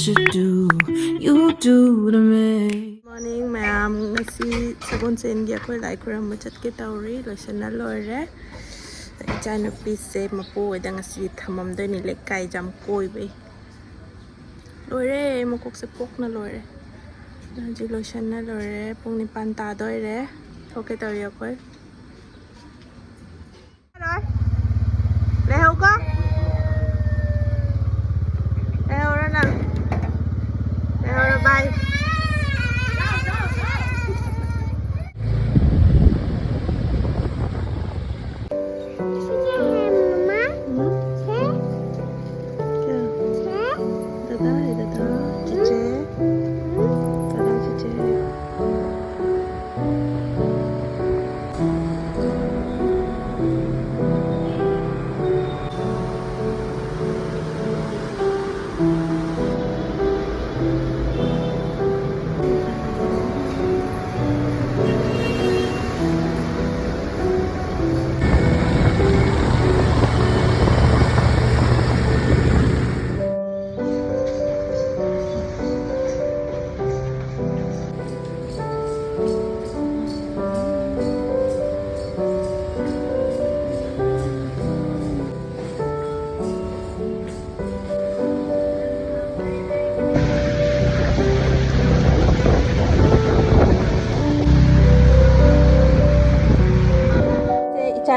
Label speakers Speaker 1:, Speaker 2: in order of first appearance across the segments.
Speaker 1: you do to me. Morning, ma'am. Ngasi sabon sa India ko like ram machat ke tauri loisana lore. Ichanu pise mapu weda ngasi thamam do ni lekai jam koi be. Lore makok se pok na lore. Ji loisana lore pung ni panta doi re. Okay tauri ko. Rồi. Lấy hậu con. Lấy hậu ra nào. Lấy hậu ra bay.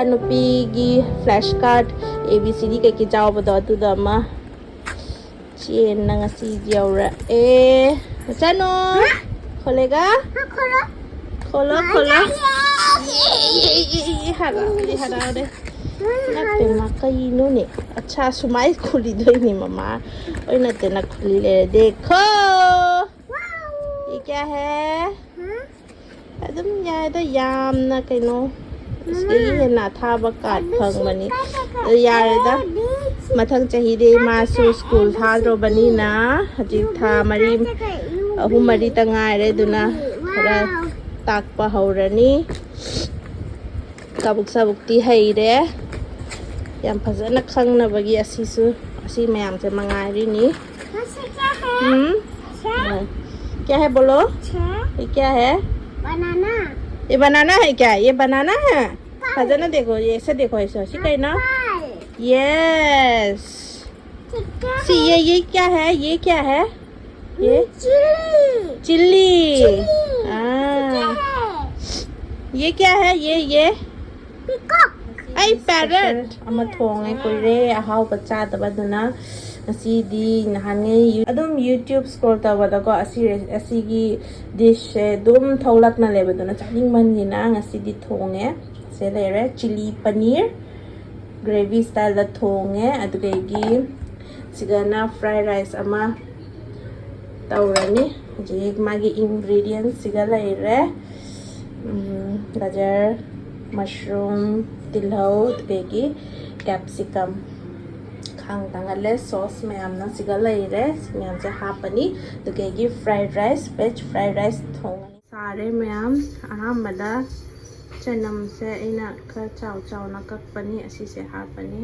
Speaker 1: Nupigi flashcard ABCD kay kijaw ba daw tuda ma chien na nga si diawra chano kolega kola hara de natte makai no ne acha sumai khuli doi ni mama oi natte na khuli le dekho ye kya hai adum ya da yam na kaino इसलिए ना था बकात फंग बनी यार दा मथंग चाहिए मासु school था रो बनी ना हजी था मरी अहु मरी तंगाय रे दुना खरा ताक पहौरनी kabuk sabukti hay re yan phazana khangna bagi asisu asi mayam se mangai ni क्या है बोलो ये क्या है
Speaker 2: बनाना
Speaker 1: ये बनाना है क्या ये बनाना है खजाना देखो ये ऐसे देखो ऐसे ठीक है ना यस सी ये क्या है ये चिल्ली ये क्या है ये आई पैरट अमा थोंगे कोइरे अहाव बच्चा तबदना असीदी नहाने अदुम YouTube scroll तबदा को असीगी डिश दुम थौलक न लेबदना चालिंग मनगिना ngasiदी थोंगे से लेरे चिली पनीर ग्रेवी स्टाइल दा थोंगे अदुगेगी सिगना फ्राइड राइस अमा तौरनी जे मागी इंग्रेडिएंट्स सिगा लेरे गाजर मशरूम तिलहौ अदुगेगी कैप्सिकम खांग तंगले सॉस में हमना सिगा लेरे सिगाम से हापनी अदुगेगी fried rice veg fried rice थोंगनी सारे में हम अहमदा चनम से इना खर चाव चाव ना ककपनी असी से हापनी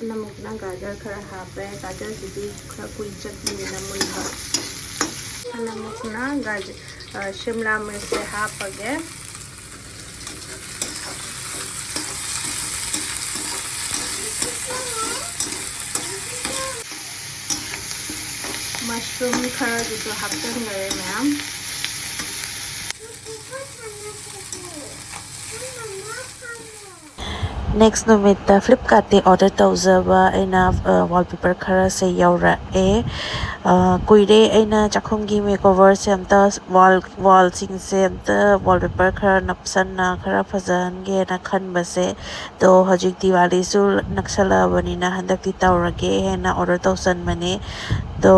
Speaker 1: नमक ना गाजर खरा हापे गाजर सिदी खरा कुई चटनी ना मुइबा नमक ना गाजर शिमला मिर्च से हापगे मशरूम खरा जो हापन गए ma'am
Speaker 3: Next numit Flipkart te order tawzaba aina wallpaper khara se yaura kuire aina chakhumgi makeover se amta wall sing se amta wallpaper khara napsan na khara phazan ge na khanba se to hajik Diwali su naksala bani na handakti tawrage hena order tawsan mane to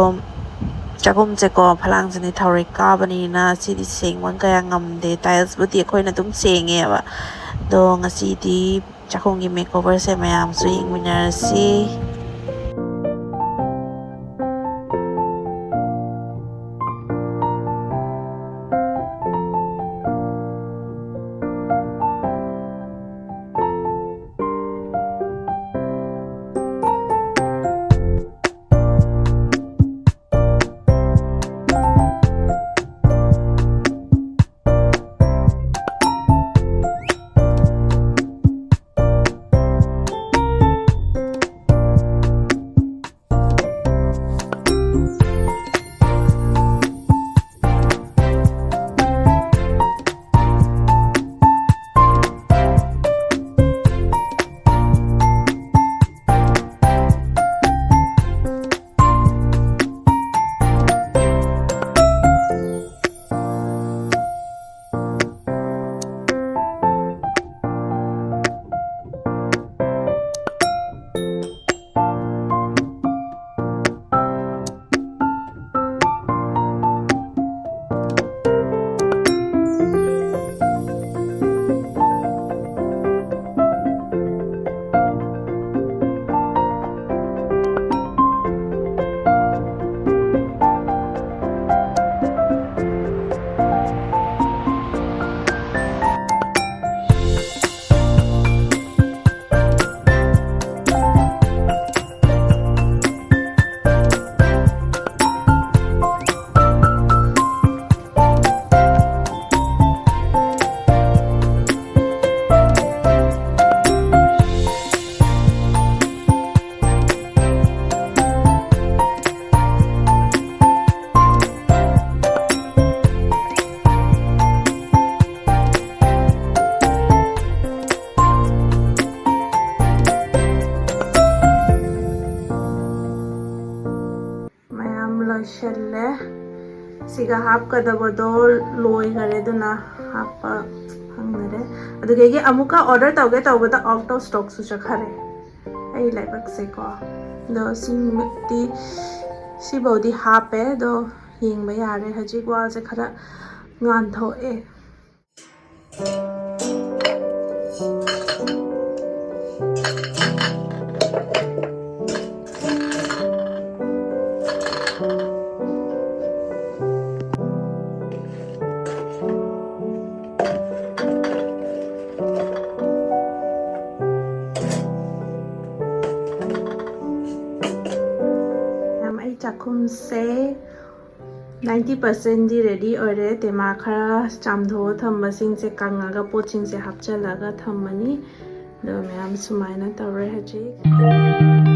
Speaker 3: chakum che ko phalang jani thawri ka bani na sidi sengwan kaya ngamde tiles buti khoina tum senge ba do ngasi di chakhongi makeover se mayam su yingminar si
Speaker 1: loishelle siga hapkadabado loigare duna happa hangnare adugege amuka order tawge tawbada out of stock su chakhare ai laibak se ko do singti sibodi hape do yingba yare haji wal se khara ngan thoe chakhum se 90% di ready ore tema khara chamdho thamba sing se kangaga poching se hapchalaga thammani do myam sumaina tawre haji